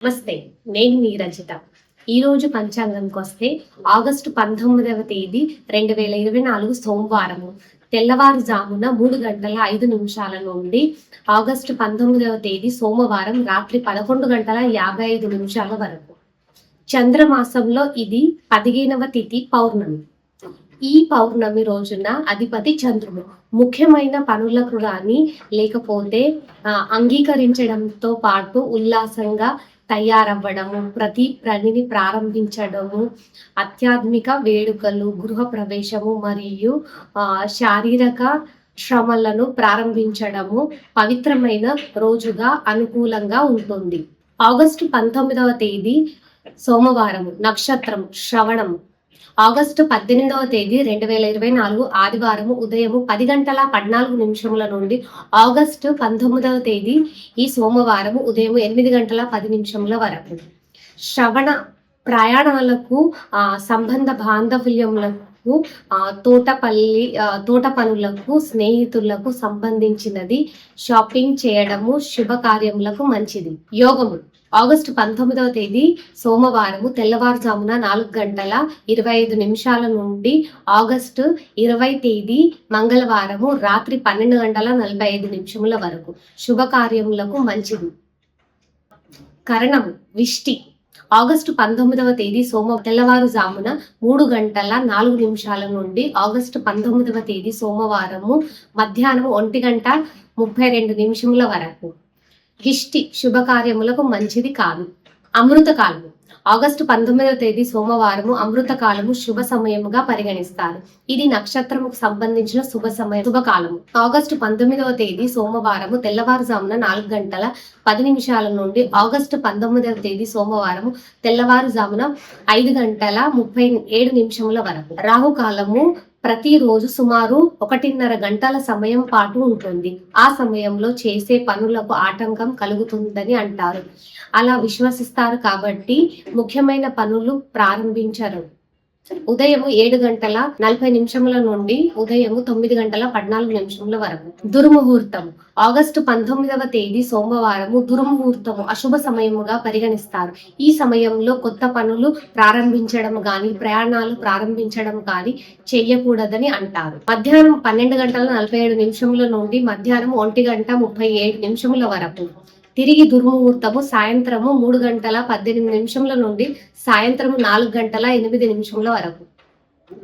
నమస్తే. నేను మీ రజిత. ఈరోజు పంచాంగంకి వస్తే ఆగస్టు 19వ తేదీ 2024 సోమవారము తెల్లవారుజామున 3:05 నుండి ఆగస్టు 19వ తేదీ సోమవారం రాత్రి 11:55 వరకు. చంద్రమాసంలో ఇది 15వ తిథి పౌర్ణమి. ఈ పౌర్ణమి రోజున అధిపతి చంద్రుడు. ముఖ్యమైన పనులకు కానీ లేకపోతే అంగీకరించడంతో పాటు ఉల్లాసంగా తయారవ్వడము, ప్రతి పనిని ప్రారంభించడము, ఆధ్యాత్మిక వేడుకలు, గృహ ప్రవేశము మరియు శారీరక శ్రమలను ప్రారంభించడము పవిత్రమైన రోజుగా అనుకూలంగా ఉంటుంది. ఆగస్టు 19వ తేదీ సోమవారము, నక్షత్రం శ్రవణము. ఆగస్టు 18వ తేదీ 2024 ఆదివారము ఉదయం 10:14 నుండి ఆగస్టు 19వ తేదీ ఈ సోమవారము ఉదయం 8:10 వరకు. శ్రవణ ప్రయాణాలకు, సంబంధ బాంధవ్యములకు, తోట పనులకు, స్నేహితులకు సంబంధించినది షాపింగ్ చేయడము శుభకార్యములకు మంచిది. యోగము ఆగస్టు 19వ తేదీ సోమవారము తెల్లవారుజామున 4:25 నుండి ఆగస్టు 20 తేదీ మంగళవారము రాత్రి 12:45 వరకు శుభకార్యములకు మంచిది. కరణము విష్టి ఆగస్టు 19వ తేదీ తెల్లవారుజామున 3:04 నుండి ఆగస్టు 19వ తేదీ సోమవారము మధ్యాహ్నం 1:32 వరకు. హిష్టి శుభకార్యములకు మంచిది కాదు. అమృతకాలము ఆగస్టు 19వ తేదీ సోమవారము అమృతకాలము శుభ సమయముగా పరిగణిస్తారు. ఇది నక్షత్రముకు సంబంధించిన శుభకాలము. ఆగస్టు 19వ తేదీ సోమవారము తెల్లవారుజామున 4:10 నుండి ఆగస్టు 19వ తేదీ సోమవారము తెల్లవారుజామున 5:37 వరకు. రాహుకాలము ప్రతిరోజు సుమారు 1:30 గంటల సమయం పాటు ఉంటుంది. ఆ సమయంలో చేసే పనులకు ఆటంకం కలుగుతుందని అంటారు. అలా విశ్వసిస్తారు కాబట్టి ముఖ్యమైన పనులు ప్రారంభించరు. ఉదయం 7:40 నుండి ఉదయం 9:14 వరకు. దుర్ముహూర్తం ఆగస్టు 19వ తేదీ సోమవారము దుర్ముహూర్తము అశుభ సమయముగా పరిగణిస్తారు. ఈ సమయంలో కొత్త పనులు ప్రారంభించడం గాని, ప్రయాణాలు ప్రారంభించడం కానీ చేయకూడదని అంటారు. మధ్యాహ్నం 12:47 నుండి మధ్యాహ్నం 1:37 వరకు. తిరిగి దుర్ముహూర్తము సాయంత్రము 3:18 నుండి సాయంత్రం 4:08 వరకు.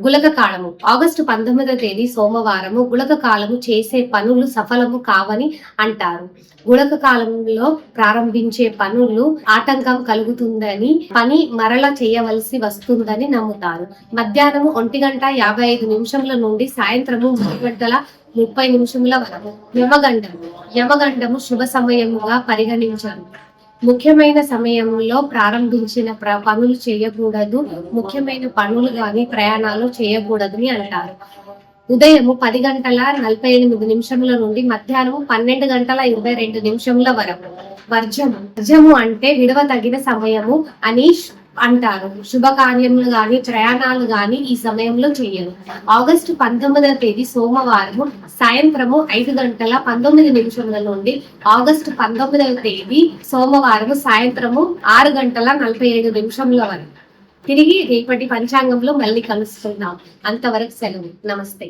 గుళక కాలము ఆగస్టు 19వ తేదీ సోమవారము గుళక కాలము చేసే పనులు సఫలము కావని అంటారు. గుళక కాలంలో ప్రారంభించే పనులు ఆటంకం కలుగుతుందని, పని మరల చేయవలసి వస్తుందని నమ్ముతారు. మధ్యాహ్నం 1:55 నుండి సాయంత్రము 3:30 వరకు. యమగండము శుభ సమయముగా పరిగణించారు. ముఖ్యమైన సమయంలో ప్రారంభించిన పనులు చేయకూడదు. ముఖ్యమైన పనులు గాని ప్రయాణాలు చేయకూడదని అంటారు. ఉదయం 10:48 నుండి మధ్యాహ్నం 12:22 వరకు. వర్జము అంటే విడవదగిన సమయము అని అంటారు. శుభకార్యములు గాని ప్రయాణాలు గాని ఈ సమయంలో చేయరు. ఆగస్టు 19వ తేదీ సోమవారము సాయంత్రము 5:19 నుండి ఆగస్టు 19వ తేదీ సోమవారము సాయంత్రము 6:47 వరకు. తిరిగి రేపటి పంచాంగంలో మళ్ళీ కలుసుకుందాం. అంతవరకు సెలవు. నమస్తే.